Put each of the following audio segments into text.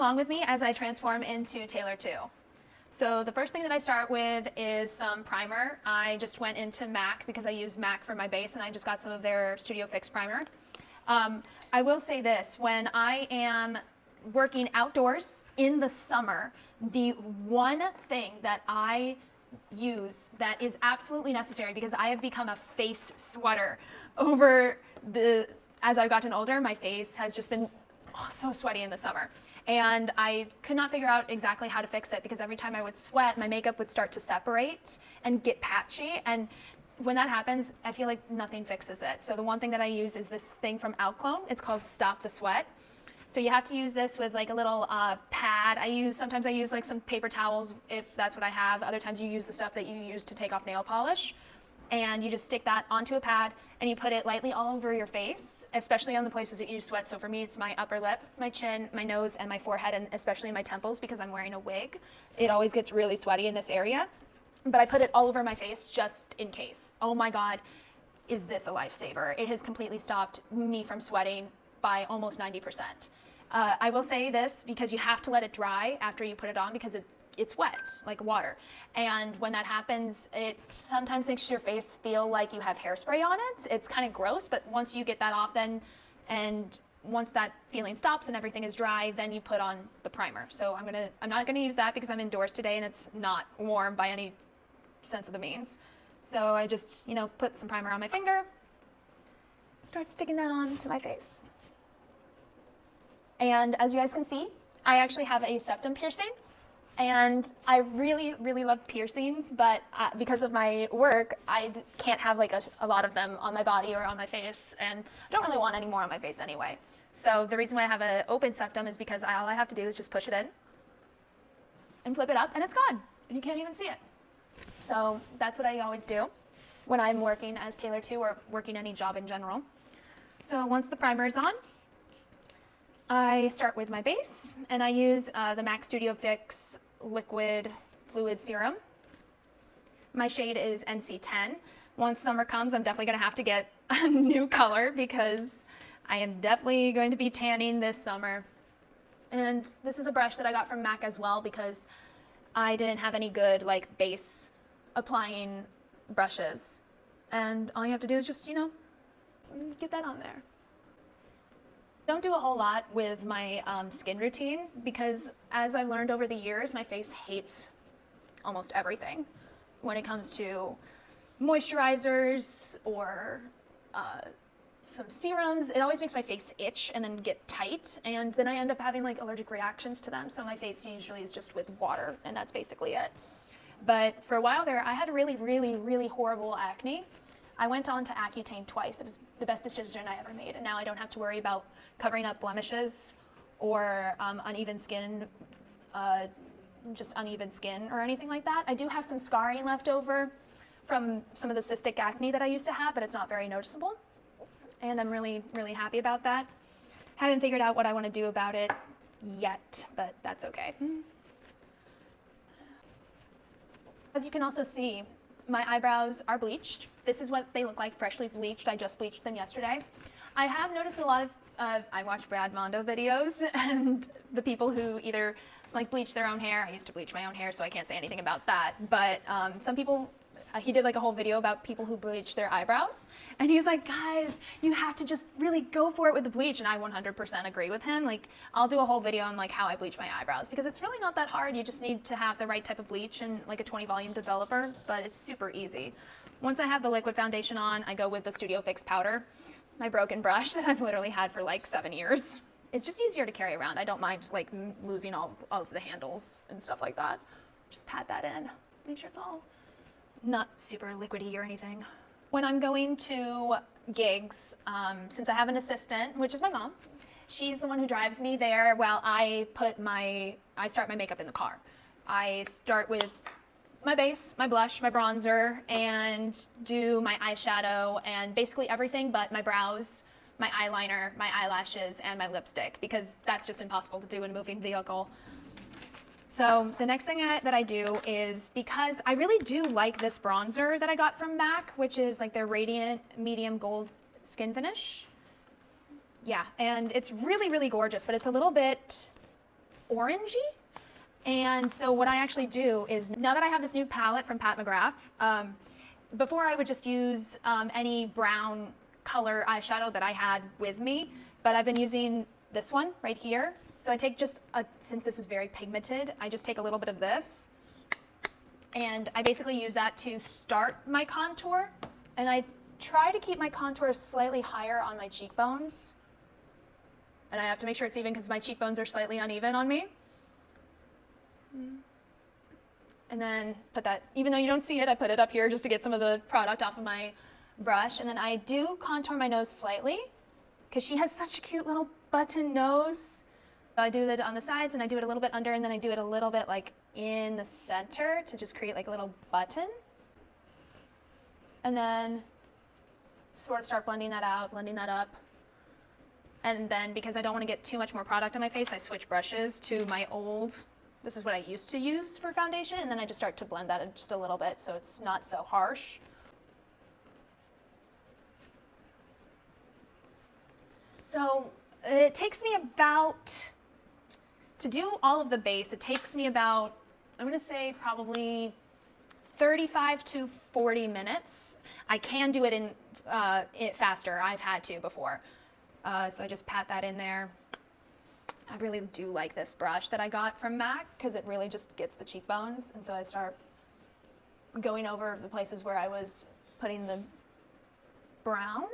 along with me as I transform into Taylor 2. So the first thing that I start with is some primer. I just went into MAC because I use MAC for my base, and I just got some of their Studio Fix primer. I will say this, when I am working outdoors in the summer, the one thing that I use that is absolutely necessary, because I have become a face sweater as I've gotten older, my face has just been so sweaty in the summer. And I could not figure out exactly how to fix it, because every time I would sweat, my makeup would start to separate and get patchy. And when that happens, I feel like nothing fixes it. So the one thing that I use is this thing from Alclone. It's called Stop the Sweat. So you have to use this with like a little pad. Sometimes I use like some paper towels if that's what I have. Other times you use the stuff that you use to take off nail polish. And you just stick that onto a pad and you put it lightly all over your face, especially on the places that you sweat. So for me, it's my upper lip, my chin, my nose, and my forehead, and especially my temples because I'm wearing a wig. It always gets really sweaty in this area. But I put it all over my face just in case. Oh my God, is this a lifesaver? It has completely stopped me from sweating by almost 90%. I will say this because you have to let it dry after you put it on, because it's wet, like water. And when that happens, it sometimes makes your face feel like you have hairspray on it. It's kind of gross, but once you get that off and once that feeling stops and everything is dry, then you put on the primer. So I'm not gonna use that because I'm indoors today and it's not warm by any sense of the means. So I just, put some primer on my finger, start sticking that on to my face. And as you guys can see, I actually have a septum piercing. And I really, really love piercings, but because of my work, I can't have like a lot of them on my body or on my face, and I don't really want any more on my face anyway. So the reason why I have an open septum is because all I have to do is just push it in and flip it up, and it's gone, and you can't even see it. So that's what I always do when I'm working as Taylor 2 or working any job in general. So once the primer is on, I start with my base, and I use the MAC Studio Fix Liquid Fluid Serum. My shade is NC10. Once summer comes, I'm definitely going to have to get a new color because I am definitely going to be tanning this summer. And this is a brush that I got from MAC as well because I didn't have any good like base applying brushes. And all you have to do is just, get that on there. Don't do a whole lot with my skin routine because, as I've learned over the years, my face hates almost everything when it comes to moisturizers or some serums. It always makes my face itch and then get tight, and then I end up having like allergic reactions to them. So my face usually is just with water, and that's basically it. But for a while there, I had really, really, really horrible acne. I went on to Accutane twice. It was the best decision I ever made, and now I don't have to worry about covering up blemishes or uneven skin, just uneven skin or anything like that. I do have some scarring left over from some of the cystic acne that I used to have, but it's not very noticeable, and I'm really, really happy about that. Haven't figured out what I want to do about it yet, but that's okay. As you can also see, my eyebrows are bleached. This is what they look like freshly bleached. I just bleached them yesterday. I have noticed a lot of, I watch Brad Mondo videos, and the people who either like bleach their own hair. I used to bleach my own hair, so I can't say anything about that. But some people, he did like a whole video about people who bleach their eyebrows. And he was like, guys, you have to just really go for it with the bleach. And I 100% agree with him. Like, I'll do a whole video on like how I bleach my eyebrows because it's really not that hard. You just need to have the right type of bleach and like a 20 volume developer, but it's super easy. Once I have the liquid foundation on, I go with the Studio Fix powder, my broken brush that I've literally had for like 7 years. It's just easier to carry around. I don't mind like losing all of the handles and stuff like that. Just pat that in, make sure it's all not super liquidy or anything. When I'm going to gigs, since I have an assistant, which is my mom, she's the one who drives me there while I start my makeup in the car. I start with my base, my blush, my bronzer, and do my eyeshadow and basically everything but my brows, my eyeliner, my eyelashes, and my lipstick, because that's just impossible to do in a moving vehicle. So the next thing that I do is, because I really do like this bronzer that I got from MAC, which is like their Radiant Medium Gold Skin Finish. Yeah, and it's really, really gorgeous, but it's a little bit orangey. And so what I actually do is, now that I have this new palette from Pat McGrath, before I would just use any brown color eyeshadow that I had with me, but I've been using this one right here. So I take just since this is very pigmented, I just take a little bit of this, and I basically use that to start my contour. And I try to keep my contour slightly higher on my cheekbones. And I have to make sure it's even because my cheekbones are slightly uneven on me. And then put that, even though you don't see it, I put it up here just to get some of the product off of my brush. And then I do contour my nose slightly because she has such a cute little button nose. I do it on the sides, and I do it a little bit under, and then I do it a little bit like in the center to just create like a little button. And then sort of start blending that out, blending that up. And then because I don't want to get too much more product on my face, I switch brushes to my old, this is what I used to use for foundation, and then I just start to blend that in just a little bit so it's not so harsh. So it takes me about, to do all of the base, it takes me about, I'm going to say probably 35 to 40 minutes. I can do it in faster. I've had to before. So I just pat that in there. I really do like this brush that I got from MAC because it really just gets the cheekbones. And so I start going over the places where I was putting the brown.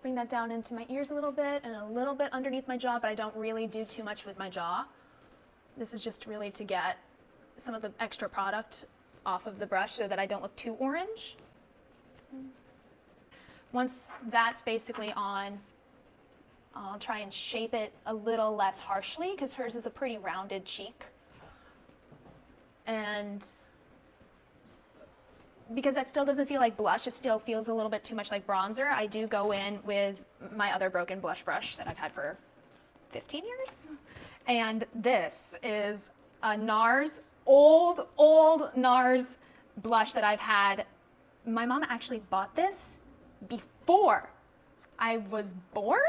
Bring that down into my ears a little bit and a little bit underneath my jaw, but I don't really do too much with my jaw. This is just really to get some of the extra product off of the brush so that I don't look too orange. Once that's basically on, I'll try and shape it a little less harshly because hers is a pretty rounded cheek. And because that still doesn't feel like blush, it still feels a little bit too much like bronzer, I do go in with my other broken blush brush that I've had for 15 years. And this is a NARS, old NARS blush that I've had. My mom actually bought this before I was born,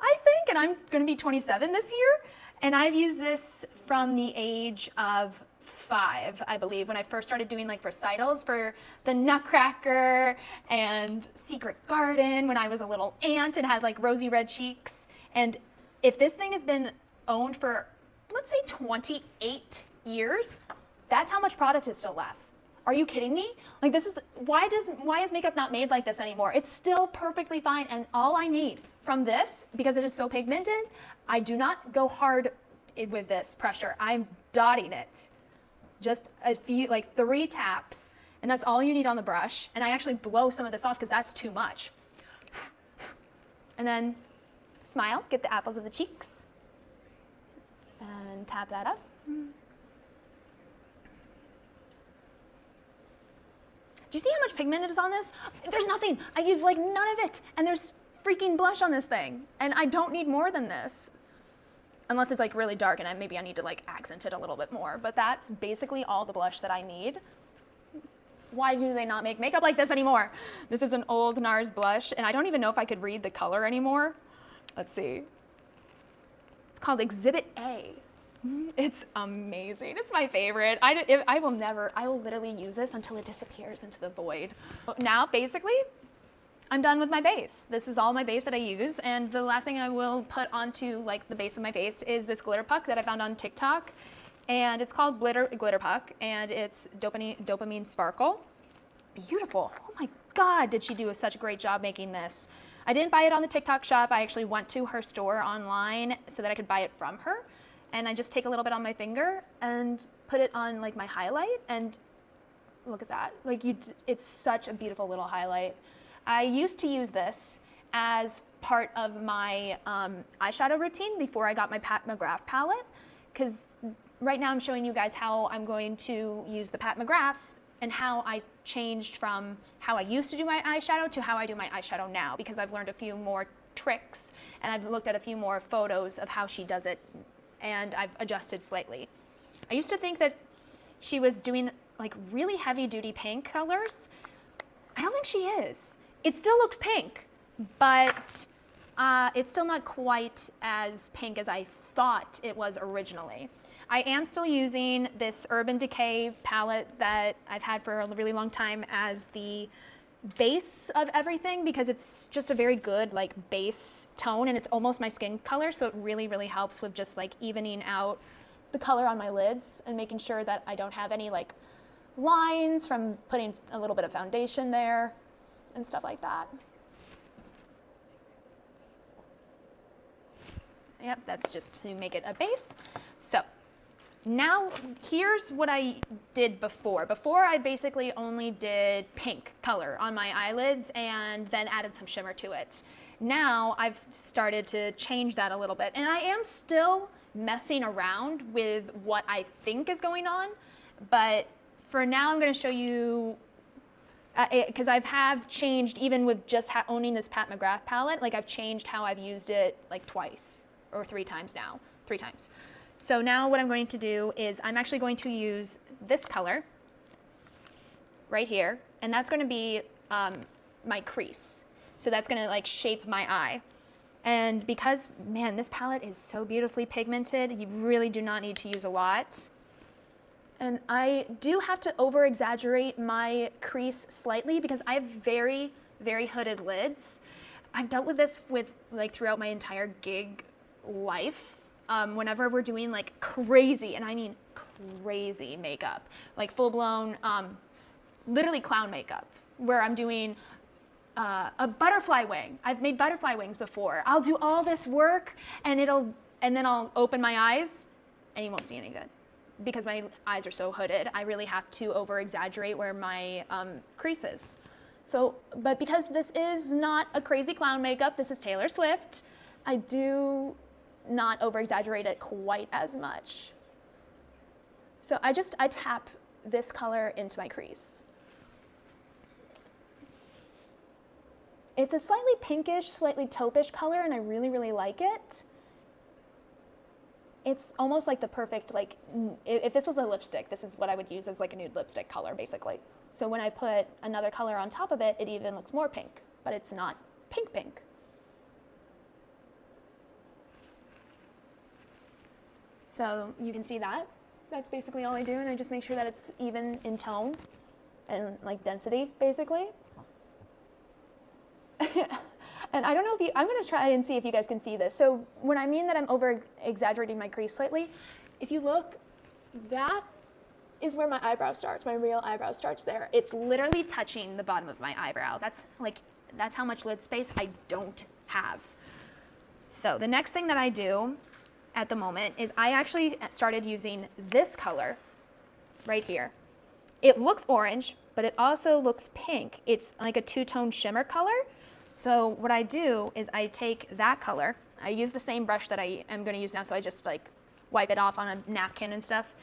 I think, and I'm gonna be 27 this year. And I've used this from the age of 5, I believe, when I first started doing like recitals for the Nutcracker and Secret Garden when I was a little ant and had like rosy red cheeks. And if this thing has been owned for, let's say 28 years, that's how much product is still left. Are you kidding me? Like this is, why is makeup not made like this anymore? It's still perfectly fine, and all I need from this, because it is so pigmented, I do not go hard with this pressure. I'm dotting it. Just a few, like 3 taps, and that's all you need on the brush. And I actually blow some of this off because that's too much. And then smile, get the apples of the cheeks, and tap that up. Do you see how much pigment is on this? There's nothing. I use like none of it, and there's freaking blush on this thing, and I don't need more than this. Unless it's like really dark and maybe I need to like accent it a little bit more, but that's basically all the blush that I need. Why do they not make makeup like this anymore? This is an old NARS blush, and I don't even know if I could read the color anymore. Let's see. It's called Exhibit A. It's amazing. It's my favorite. I will literally use this until it disappears into the void. Now, basically, I'm done with my base. This is all my base that I use, and the last thing I will put onto like the base of my face is this glitter puck that I found on TikTok, and it's called Glitter Puck, and it's Dopamine Sparkle. Beautiful. Oh my God, did she do such a great job making this. I didn't buy it on the TikTok shop. I actually went to her store online so that I could buy it from her, and I just take a little bit on my finger and put it on like my highlight, and look at that. Like it's such a beautiful little highlight. I used to use this as part of my eyeshadow routine before I got my Pat McGrath palette, because right now I'm showing you guys how I'm going to use the Pat McGrath and how I changed from how I used to do my eyeshadow to how I do my eyeshadow now, because I've learned a few more tricks and I've looked at a few more photos of how she does it, and I've adjusted slightly. I used to think that she was doing like really heavy duty pink colors. I don't think she is. It still looks pink, but it's still not quite as pink as I thought it was originally. I am still using this Urban Decay palette that I've had for a really long time as the base of everything, because it's just a very good like base tone, and it's almost my skin color, so it really, really helps with just like evening out the color on my lids and making sure that I don't have any like lines from putting a little bit of foundation there and stuff like that. Yep, that's just to make it a base. So now here's what I did before. Before I basically only did pink color on my eyelids and then added some shimmer to it. Now I've started to change that a little bit, and I am still messing around with what I think is going on, but for now I'm going to show you, because I have changed, even with just owning this Pat McGrath palette, like I've changed how I've used it like twice or 3 times now, 3 times. So now what I'm going to do is I'm actually going to use this color right here, and that's going to be my crease. So that's going to like shape my eye. And because, man, this palette is so beautifully pigmented, you really do not need to use a lot. And I do have to over-exaggerate my crease slightly because I have very, very hooded lids. I've dealt with this like throughout my entire gig life. Whenever we're doing like crazy, and I mean crazy makeup, like full-blown, literally clown makeup, where I'm doing a butterfly wing. I've made butterfly wings before. I'll do all this work, and then I'll open my eyes, and you won't see any of it because my eyes are so hooded. I really have to over-exaggerate where my crease is. So, but because this is not a crazy clown makeup, this is Taylor Swift, I do not over-exaggerate it quite as much. So I tap this color into my crease. It's a slightly pinkish, slightly taupish color, and I really, really like it. It's almost like the perfect, like, if this was a lipstick, this is what I would use as like a nude lipstick color, basically. So when I put another color on top of it, it even looks more pink, but it's not pink pink. So you can see that. That's basically all I do, and I just make sure that it's even in tone and like density, basically. And I don't know if I'm gonna try and see if you guys can see this. So when I mean that I'm over exaggerating my crease slightly, if you look, that is where my eyebrow starts, my real eyebrow starts there. It's literally touching the bottom of my eyebrow. That's how much lid space I don't have. So the next thing that I do at the moment is I actually started using this color right here. It looks orange, but it also looks pink. It's like a 2-tone shimmer color. So what I do is I take that color, I use the same brush that I am going to use now, so I just like wipe it off on a napkin and stuff,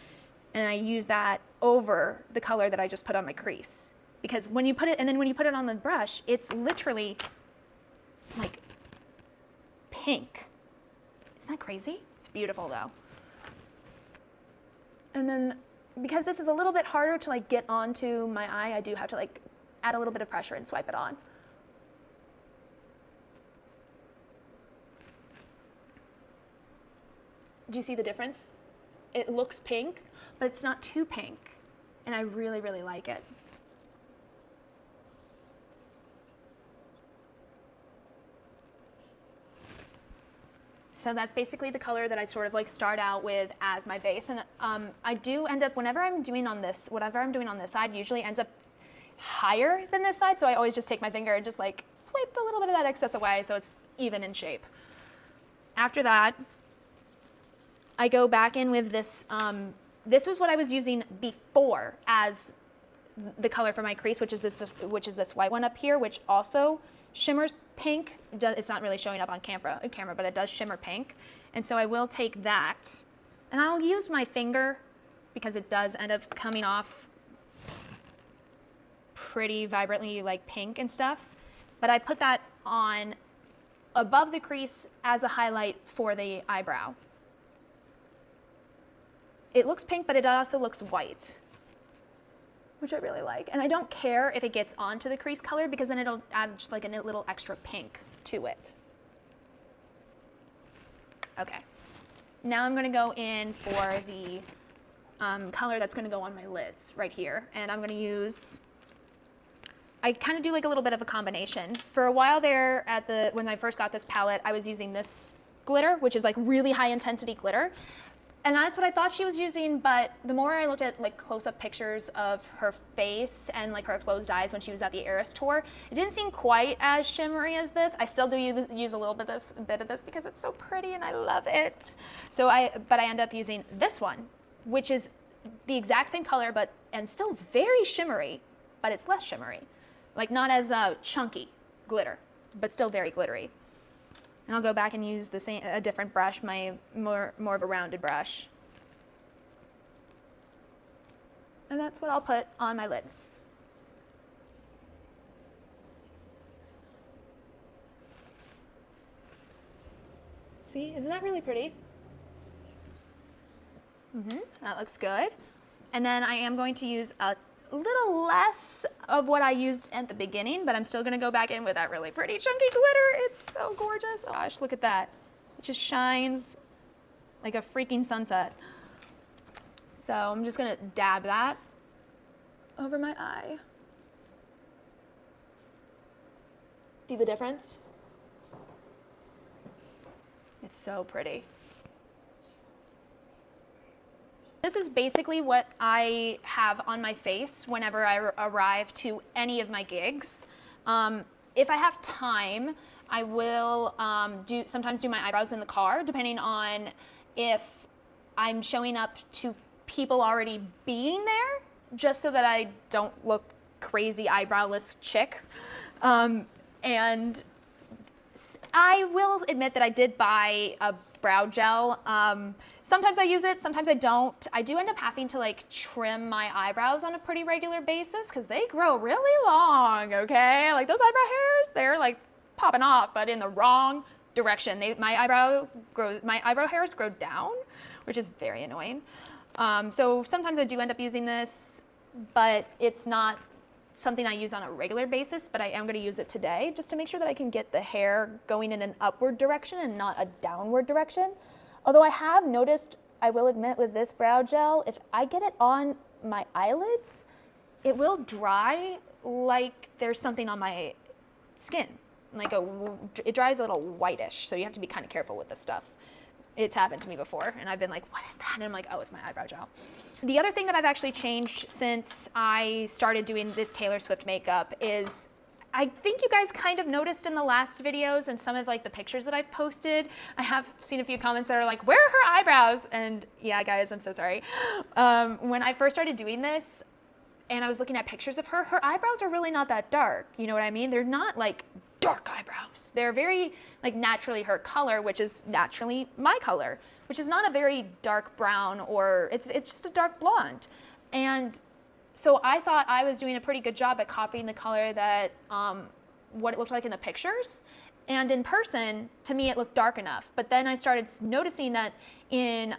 and I use that over the color that I just put on my crease. Because when you put it, and then when you put it on the brush, it's literally like pink. Isn't that crazy? It's beautiful though. And then because this is a little bit harder to like get onto my eye, I do have to like add a little bit of pressure and swipe it on. Do you see the difference? It looks pink, but it's not too pink, and I really, really like it. So that's basically the color that I sort of like start out with as my base, and I do end up, whatever I'm doing on this side usually ends up higher than this side, so I always just take my finger and just like swipe a little bit of that excess away so it's even in shape. After that, I go back in with this, this was what I was using before as the color for my crease, which is this white one up here, which also shimmers pink. It's not really showing up on camera, but it does shimmer pink. And so I will take that, and I'll use my finger because it does end up coming off pretty vibrantly like pink and stuff. But I put that on above the crease as a highlight for the eyebrow. It looks pink, but it also looks white, which I really like. And I don't care if it gets onto the crease color because then it'll add just like a little extra pink to it. Okay. Now I'm gonna go in for the color that's gonna go on my lids right here. And I'm gonna use, I kind of do like a little bit of a combination. For a while there when I first got this palette, I was using this glitter, which is like really high intensity glitter. And that's what I thought she was using, but the more I looked at like close-up pictures of her face and like her closed eyes when she was at the Eras tour, it didn't seem quite as shimmery as this. I still do use a little bit of this because it's so pretty and I love it. But I end up using this one, which is the exact same color, and still very shimmery, but it's less shimmery. Like not as chunky glitter, but still very glittery. And I'll go back and use a different brush, my more of a rounded brush. And that's what I'll put on my lids. See, isn't that really pretty? That looks good. And then I am going to use a little less of what I used at the beginning, but I'm still gonna go back in with that really pretty chunky glitter. It's so gorgeous. Oh gosh, look at that. It just shines like a freaking sunset. So I'm just gonna dab that over my eye. See the difference? It's so pretty. This is basically what I have on my face whenever I arrive to any of my gigs. If I have time, I will sometimes do my eyebrows in the car, depending on if I'm showing up to people already being there, just so that I don't look crazy eyebrowless chick. And I will admit that I did buy a brow gel. Sometimes I use it, sometimes I don't. I do end up having to like trim my eyebrows on a pretty regular basis because they grow really long, okay? Like those eyebrow hairs, they're like popping off, but in the wrong direction. My eyebrow hairs grow down, which is very annoying. So sometimes I do end up using this, but it's not something I use on a regular basis, but I am going to use it today just to make sure that I can get the hair going in an upward direction and not a downward direction. Although I have noticed, I will admit, with this brow gel, if I get it on my eyelids, it will dry like there's something on my skin. It dries a little whitish, so you have to be kind of careful with this stuff. It's happened to me before, and I've been like, what is that? And I'm like, oh, it's my eyebrow gel. The other thing that I've actually changed since I started doing this Taylor Swift makeup is, I think you guys kind of noticed in the last videos and some of like the pictures that I've posted, I have seen a few comments that are like, where are her eyebrows? And yeah, guys, I'm so sorry. When I first started doing this, and I was looking at pictures of her eyebrows are really not that dark. You know what I mean? They're not like dark eyebrows. They're very like naturally her color, which is naturally my color, which is not a very dark brown, or it's just a dark blonde. And so I thought I was doing a pretty good job at copying the color that what it looked like in the pictures. And in person, to me, it looked dark enough. But then I started noticing that in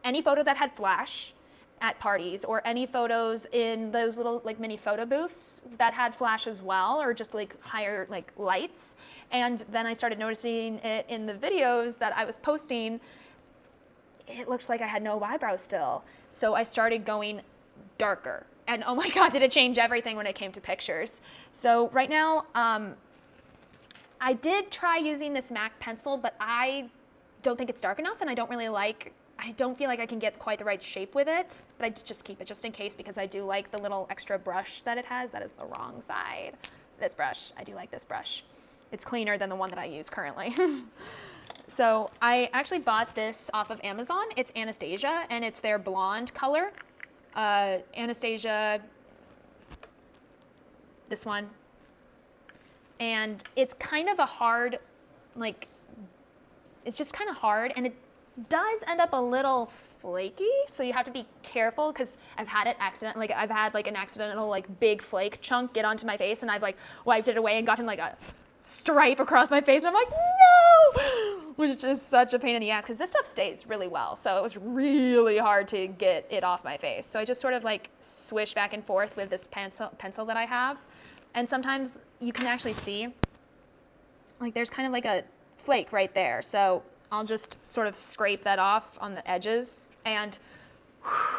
any photo that had flash at parties, or any photos in those little like mini photo booths that had flash as well, or just like higher like lights. And then I started noticing it in the videos that I was posting, it looked like I had no eyebrows still. So I started going darker. And oh my God, did it change everything when it came to pictures. So right now, I did try using this MAC pencil, but I don't think it's dark enough, and I don't feel like I can get quite the right shape with it, but I just keep it just in case, because I do like the little extra brush that it has. That is the wrong side. This brush, I do like this brush. It's cleaner than the one that I use currently. So I actually bought this off of Amazon. It's Anastasia, and it's their blonde color. Anastasia, this one. And it's kind of a hard, like, it's just kind of hard, and it does end up a little flaky, so you have to be careful, because I've had an accidental like big flake chunk get onto my face, and I've like wiped it away and gotten like a stripe across my face, and I'm like, no, which is such a pain in the ass, because this stuff stays really well, so it was really hard to get it off my face. So I just sort of like swish back and forth with this pencil that I have, and sometimes you can actually see like there's kind of like a flake right there, so I'll just sort of scrape that off on the edges, and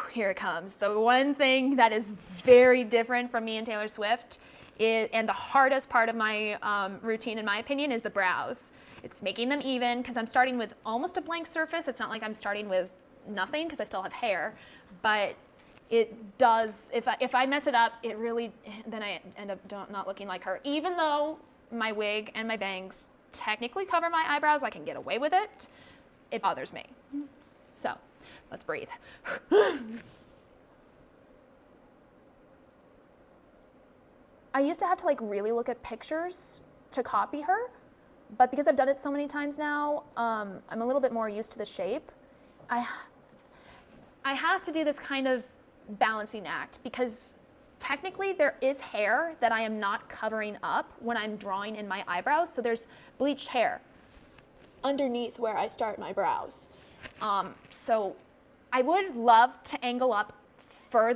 here it comes. The one thing that is very different from me and Taylor Swift is, and the hardest part of my routine, in my opinion, is the brows. It's making them even, because I'm starting with almost a blank surface. It's not like I'm starting with nothing, because I still have hair, but it does, if I mess it up, it really, then I end up not looking like her. Even though my wig and my bangs technically cover my eyebrows, I can get away with it. It bothers me. So let's breathe. I used to have to like really look at pictures to copy her, but because I've done it so many times now, I'm a little bit more used to the shape. I have to do this kind of balancing act, because technically there is hair that I am not covering up when I'm drawing in my eyebrows. So there's bleached hair underneath where I start my brows. So I would love to angle up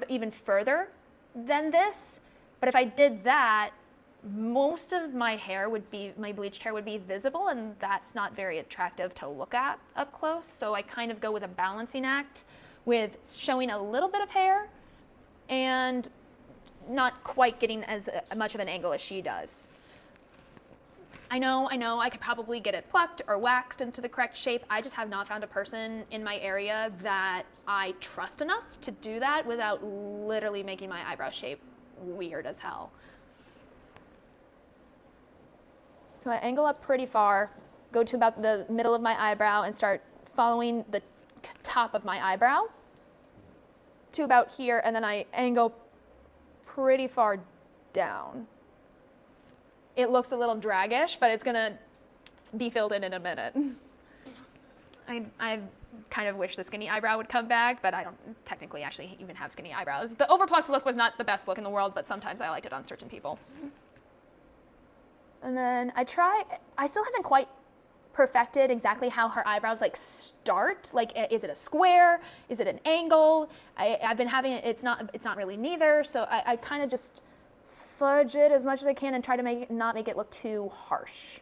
even further than this, but if I did that, most of my bleached hair would be visible, and that's not very attractive to look at up close. So I kind of go with a balancing act with showing a little bit of hair and not quite getting as much of an angle as she does. I know, I could probably get it plucked or waxed into the correct shape. I just have not found a person in my area that I trust enough to do that without literally making my eyebrow shape weird as hell. So I angle up pretty far, go to about the middle of my eyebrow and start following the top of my eyebrow to about here, and then I angle pretty far down. It looks a little draggish, but it's gonna be filled in a minute. I kind of wish the skinny eyebrow would come back, but I don't technically actually even have skinny eyebrows. The overplucked look was not the best look in the world, but sometimes I liked it on certain people. And then I still haven't quite perfected exactly how her eyebrows like start. Like, is it a square? Is it an angle? I've been having it, it's not really neither. So I kind of just fudge it as much as I can and try to not make it look too harsh.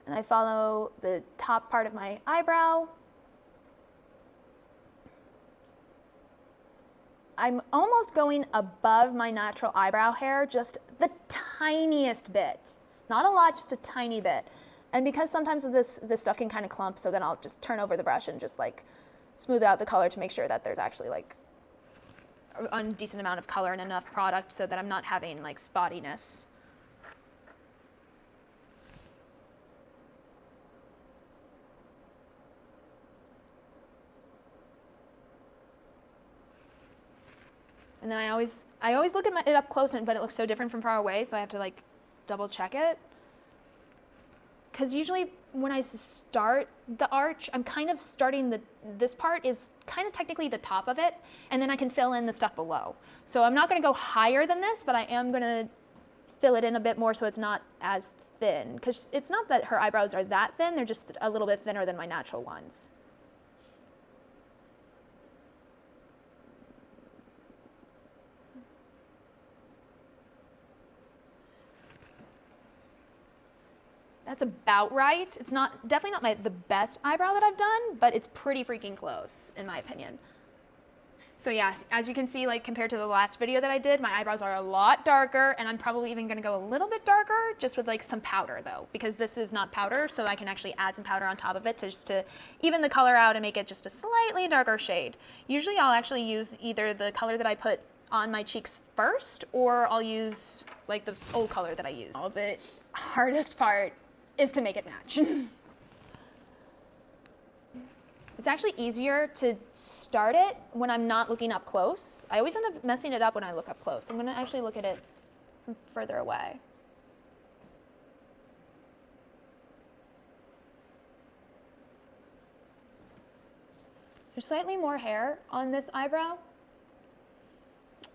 And I follow the top part of my eyebrow. I'm almost going above my natural eyebrow hair, just the tiniest bit. Not a lot, just a tiny bit. And because sometimes this stuff can kind of clump, so then I'll just turn over the brush and just like smooth out the color to make sure that there's actually like a decent amount of color and enough product so that I'm not having like spottiness. And then I always look at it up close, but it looks so different from far away, so I have to like double check it. Because usually when I start the arch, I'm kind of starting this part is kind of technically the top of it, and then I can fill in the stuff below. So I'm not going to go higher than this, but I am going to fill it in a bit more so it's not as thin. Because it's not that her eyebrows are that thin, they're just a little bit thinner than my natural ones. That's about right. It's definitely not the best eyebrow that I've done, but it's pretty freaking close in my opinion. So yeah, as you can see, like compared to the last video that I did, my eyebrows are a lot darker, and I'm probably even gonna go a little bit darker just with like some powder though, because this is not powder, so I can actually add some powder on top of it to even the color out and make it just a slightly darker shade. Usually I'll actually use either the color that I put on my cheeks first, or I'll use like this old color that I used. The hardest part is to make it match. It's actually easier to start it when I'm not looking up close. I always end up messing it up when I look up close. I'm gonna actually look at it from further away. There's slightly more hair on this eyebrow,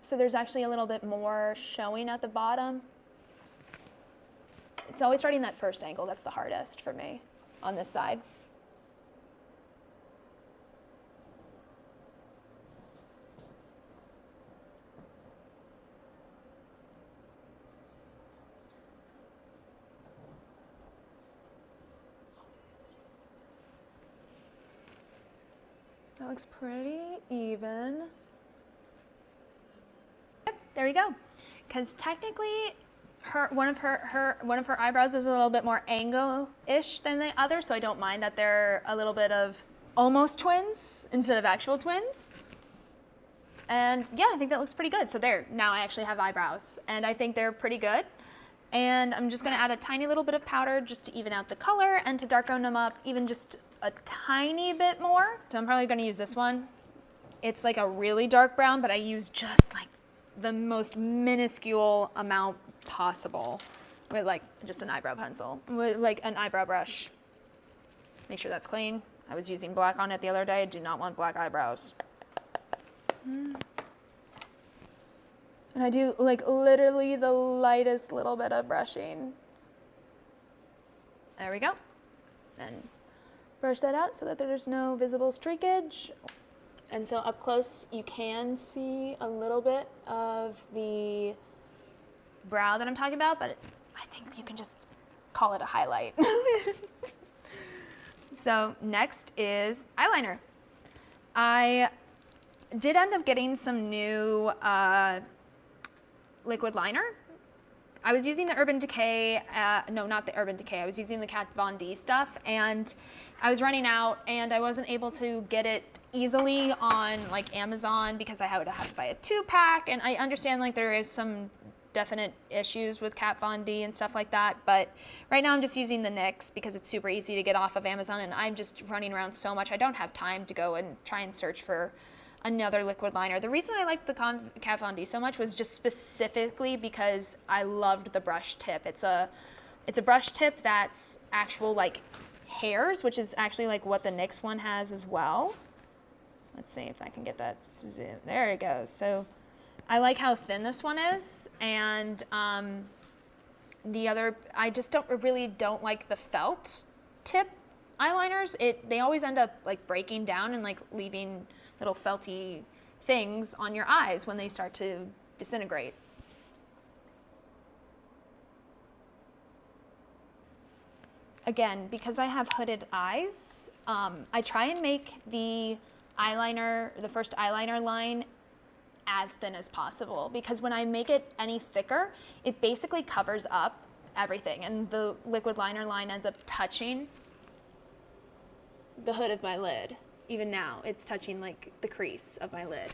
so there's actually a little bit more showing at the bottom. It's always starting that first angle that's the hardest for me on this side. That looks pretty even. Yep, there we go. Because technically, one of her eyebrows is a little bit more angle-ish than the other, so I don't mind that they're a little bit of almost twins instead of actual twins. And yeah, I think that looks pretty good. So there, now I actually have eyebrows, and I think they're pretty good. And I'm just gonna add a tiny little bit of powder just to even out the color and to darken them up even just a tiny bit more. So I'm probably gonna use this one. It's like a really dark brown, but I use just like the most minuscule amount possible with like just an eyebrow pencil, with like an eyebrow brush. Make sure that's clean. I was using black on it the other day. I do not want black eyebrows. And I do like literally the lightest little bit of brushing. There we go. And brush that out so that there's no visible streakage. And so up close, you can see a little bit of the brow that I'm talking about, but I think you can just call it a highlight. So next is eyeliner. I did end up getting some new liquid liner. I was using the Urban Decay, no, not the Urban Decay, I was using the Kat Von D stuff, and I was running out and I wasn't able to get it easily on like Amazon because I would have to buy a 2-pack, and I understand like there is some definite issues with Kat Von D and stuff like that, but right now I'm just using the NYX because it's super easy to get off of Amazon, and I'm just running around so much I don't have time to go and try and search for another liquid liner. The reason I liked the Kat Von D so much was just specifically because I loved the brush tip. It's a brush tip that's actual like hairs, which is actually like what the NYX one has as well. Let's see if I can get that zoom. There it goes. So I like how thin this one is, and the other, I just really don't like the felt tip eyeliners. They always end up like breaking down and like leaving little felty things on your eyes when they start to disintegrate. Again, because I have hooded eyes, I try and make the first eyeliner line as thin as possible, because when I make it any thicker, it basically covers up everything, and the liquid liner line ends up touching the hood of my lid. Even now, it's touching like the crease of my lid.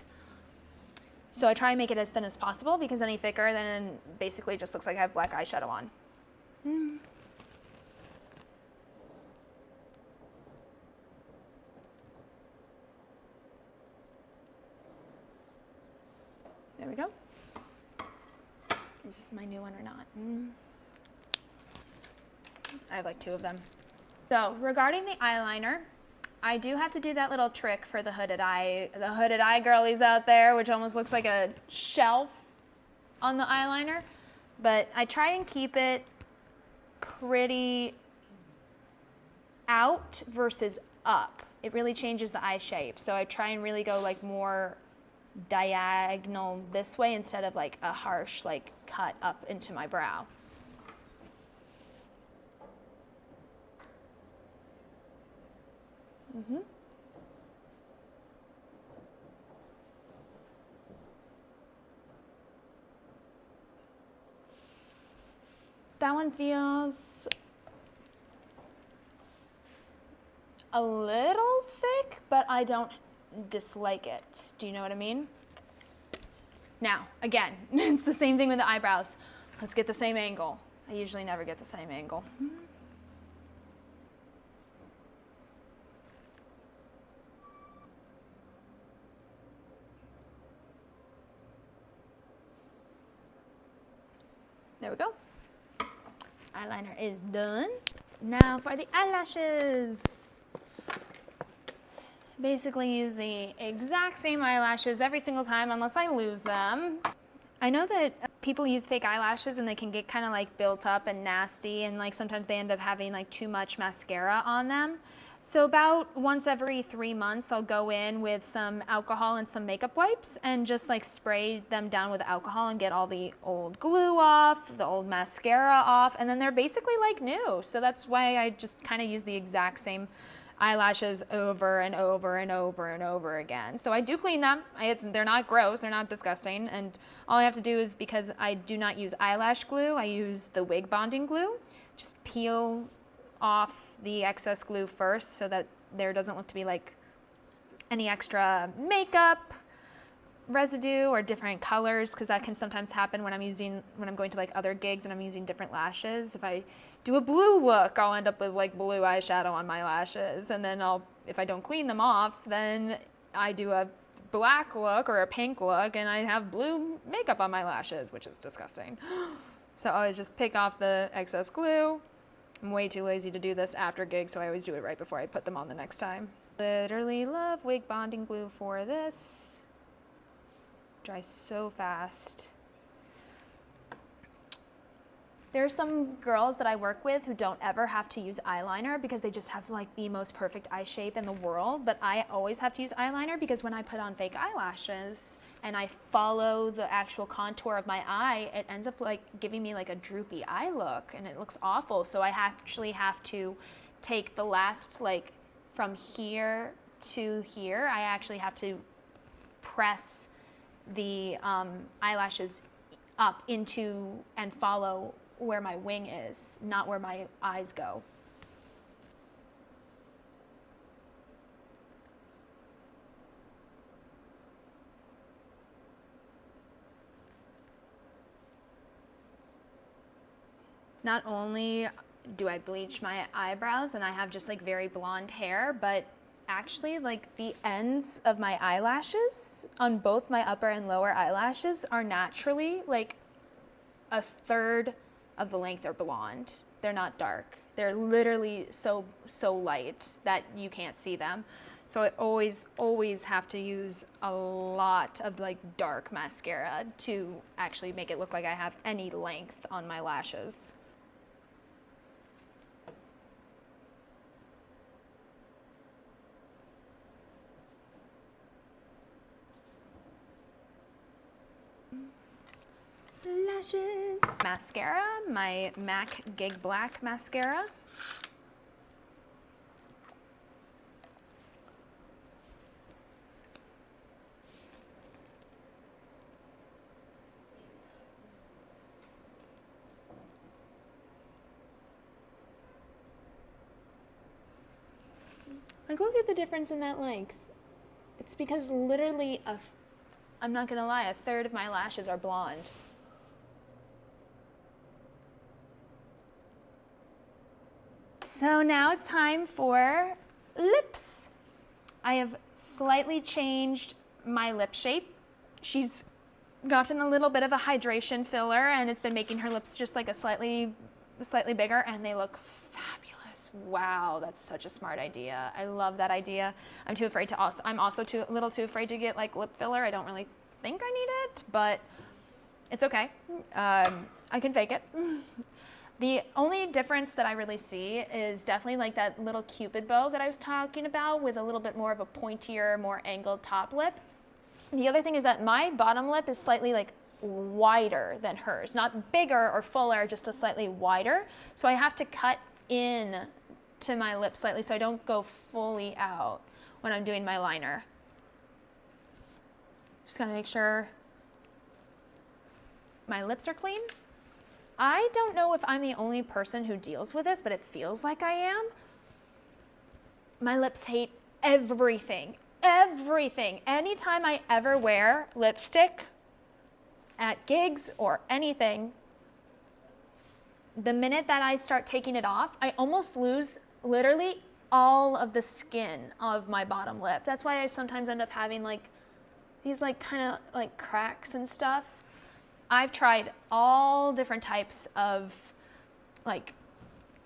So I try and make it as thin as possible, because any thicker, then basically just looks like I have black eyeshadow on. There we go. Is this my new one or not? I have like 2 of them. So regarding the eyeliner, I do have to do that little trick for the hooded eye girlies out there, which almost looks like a shelf on the eyeliner. But I try and keep it pretty out versus up. It really changes the eye shape. So I try and really go like more diagonal this way instead of like a harsh like cut up into my brow. That one feels a little thick, but I don't dislike it. Do you know what I mean? Now, again, it's the same thing with the eyebrows. Let's get the same angle. I usually never get the same angle. There we go. Eyeliner is done. Now for the eyelashes. Basically use the exact same eyelashes every single time unless I lose them. I know that people use fake eyelashes and they can get kind of like built up and nasty, and like sometimes they end up having like too much mascara on them. So about once every 3 months, I'll go in with some alcohol and some makeup wipes and just like spray them down with alcohol and get all the old glue off, the old mascara off, and then they're basically like new. So that's why I just kind of use the exact same eyelashes over and over and over and over again. So I do clean them. They're not gross, they're not disgusting, and all I have to do is, because I do not use eyelash glue, I use the wig bonding glue, just peel off the excess glue first so that there doesn't look to be like any extra makeup residue or different colors, because that can sometimes happen when I'm going to like other gigs and I'm using different lashes. If I do a blue look, I'll end up with like blue eyeshadow on my lashes, and then if I don't clean them off, then I do a black look or a pink look and I have blue makeup on my lashes, which is disgusting. So I always just pick off the excess glue. I'm way too lazy to do this after gigs, so I always do it right before I put them on the next time. Literally love wig bonding glue for this. Dries so fast. There's some girls that I work with who don't ever have to use eyeliner because they just have like the most perfect eye shape in the world, but I always have to use eyeliner because when I put on fake eyelashes and I follow the actual contour of my eye, it ends up like giving me like a droopy eye look and it looks awful. So I actually have to take the last, like from here to here, I actually have to press the eyelashes up into and follow where my wing is, not where my eyes go. Not only do I bleach my eyebrows and I have just like very blonde hair, but actually like the ends of my eyelashes on both my upper and lower eyelashes are naturally like a third of the length are blonde. They're not dark. They're literally so light that you can't see them. So I always have to use a lot of like dark mascara to actually make it look like I have any length on my lashes. Lashes. Mascara, my MAC Gig Black mascara. Like, look at the difference in that length. It's because literally I'm not gonna lie, a third of my lashes are blonde. So now it's time for lips. I have slightly changed my lip shape. She's gotten a little bit of a hydration filler and it's been making her lips just like a slightly bigger, and they look fabulous. Wow, that's such a smart idea. I love that idea. I'm also a little too afraid to get like lip filler. I don't really think I need it, but it's okay. I can fake it. The only difference that I really see is definitely like that little cupid bow that I was talking about with a little bit more of a pointier, more angled top lip. The other thing is that my bottom lip is slightly like wider than hers, not bigger or fuller, just a slightly wider. So I have to cut in to my lip slightly so I don't go fully out when I'm doing my liner. Just gotta make sure my lips are clean. I don't know if I'm the only person who deals with this, but it feels like I am. My lips hate everything. Everything. Anytime I ever wear lipstick at gigs or anything, the minute that I start taking it off, I almost lose literally all of the skin of my bottom lip. That's why I sometimes end up having like these like kind of like cracks and stuff. I've tried all different types of like,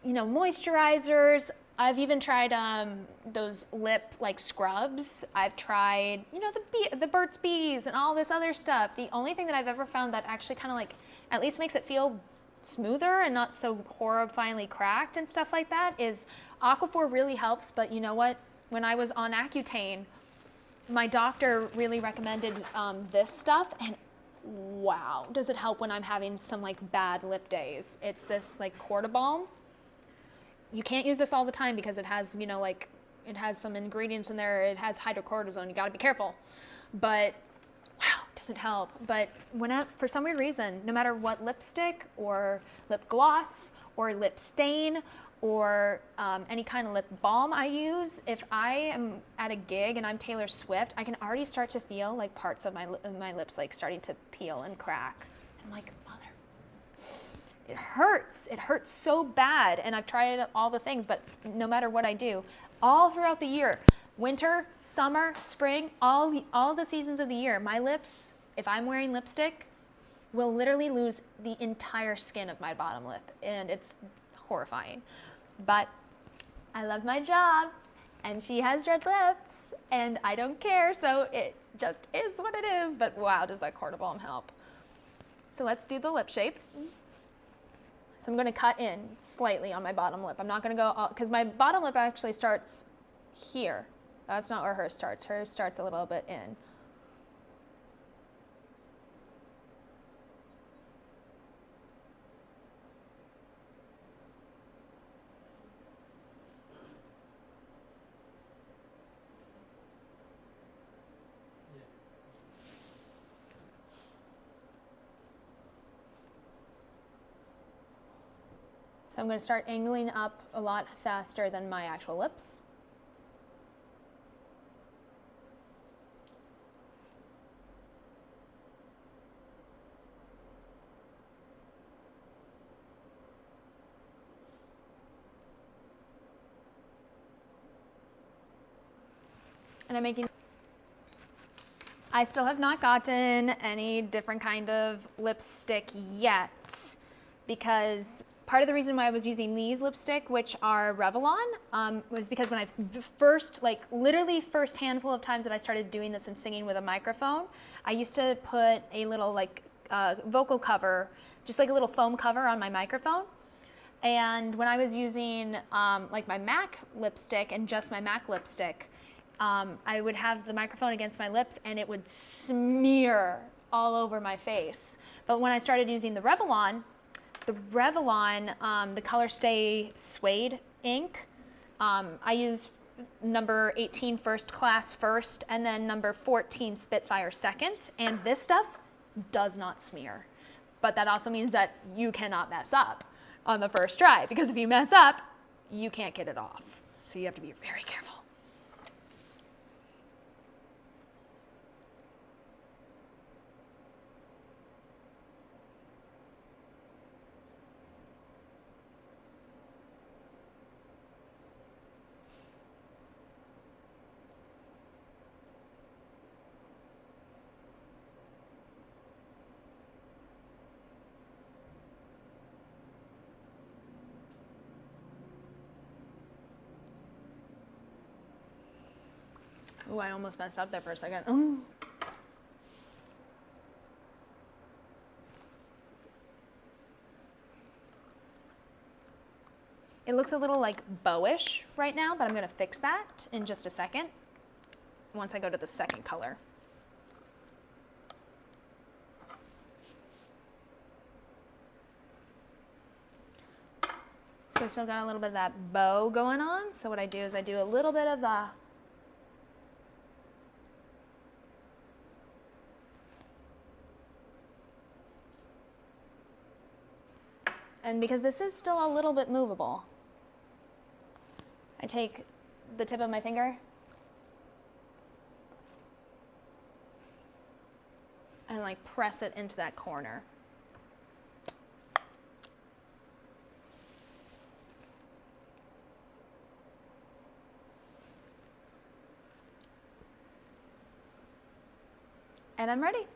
moisturizers. I've even tried those lip like scrubs. I've tried, the Burt's Bees and all this other stuff. The only thing that I've ever found that actually kind of like at least makes it feel smoother and not so horrifyingly cracked and stuff like that is Aquaphor. Really helps, but you know what? When I was on Accutane, my doctor really recommended this stuff, and wow, does it help when I'm having some like bad lip days. It's this like Cortibalm. You can't use this all the time because it has, It has some ingredients in there. It has hydrocortisone. You got to be careful. But wow, it doesn't help. But for some weird reason, no matter what lipstick or lip gloss or lip stain or any kind of lip balm I use, if I am at a gig and I'm Taylor Swift, I can already start to feel like parts of my lips like starting to peel and crack. I'm like, mother, it hurts. It hurts so bad. And I've tried all the things, but no matter what I do, all throughout the year, winter, summer, spring, all the seasons of the year, my lips, if I'm wearing lipstick, will literally lose the entire skin of my bottom lip. And it's horrifying. But I love my job, and she has red lips, and I don't care, so it just is what it is. But wow, does that Corda Balm help. So let's do the lip shape. So I'm going to cut in slightly on my bottom lip. I'm not going to go all, because my bottom lip actually starts here. That's not where hers starts. Hers starts a little bit in. So I'm going to start angling up a lot faster than my actual lips. And I'm making, I still have not gotten any different kind of lipstick yet, because part of the reason why I was using these lipstick, which are Revlon, was because when I first, like literally first handful of times that I started doing this and singing with a microphone, I used to put a little like vocal cover, just like a little foam cover on my microphone. And when I was using like my MAC lipstick and just my MAC lipstick, I would have the microphone against my lips and it would smear all over my face. But when I started using the Revlon, the Color Stay Suede ink, I use number 18 First Class first and then number 14 Spitfire second. And this stuff does not smear. But that also means that you cannot mess up on the first try, because if you mess up, you can't get it off. So you have to be very careful. Ooh, I almost messed up there for a second. Ooh. It looks a little like bowish right now, but I'm gonna fix that in just a second once I go to the second color. So I still got a little bit of that bow going on. So what I do is I do a little bit of the and because this is still a little bit movable, I take the tip of my finger and like press it into that corner. And I'm ready.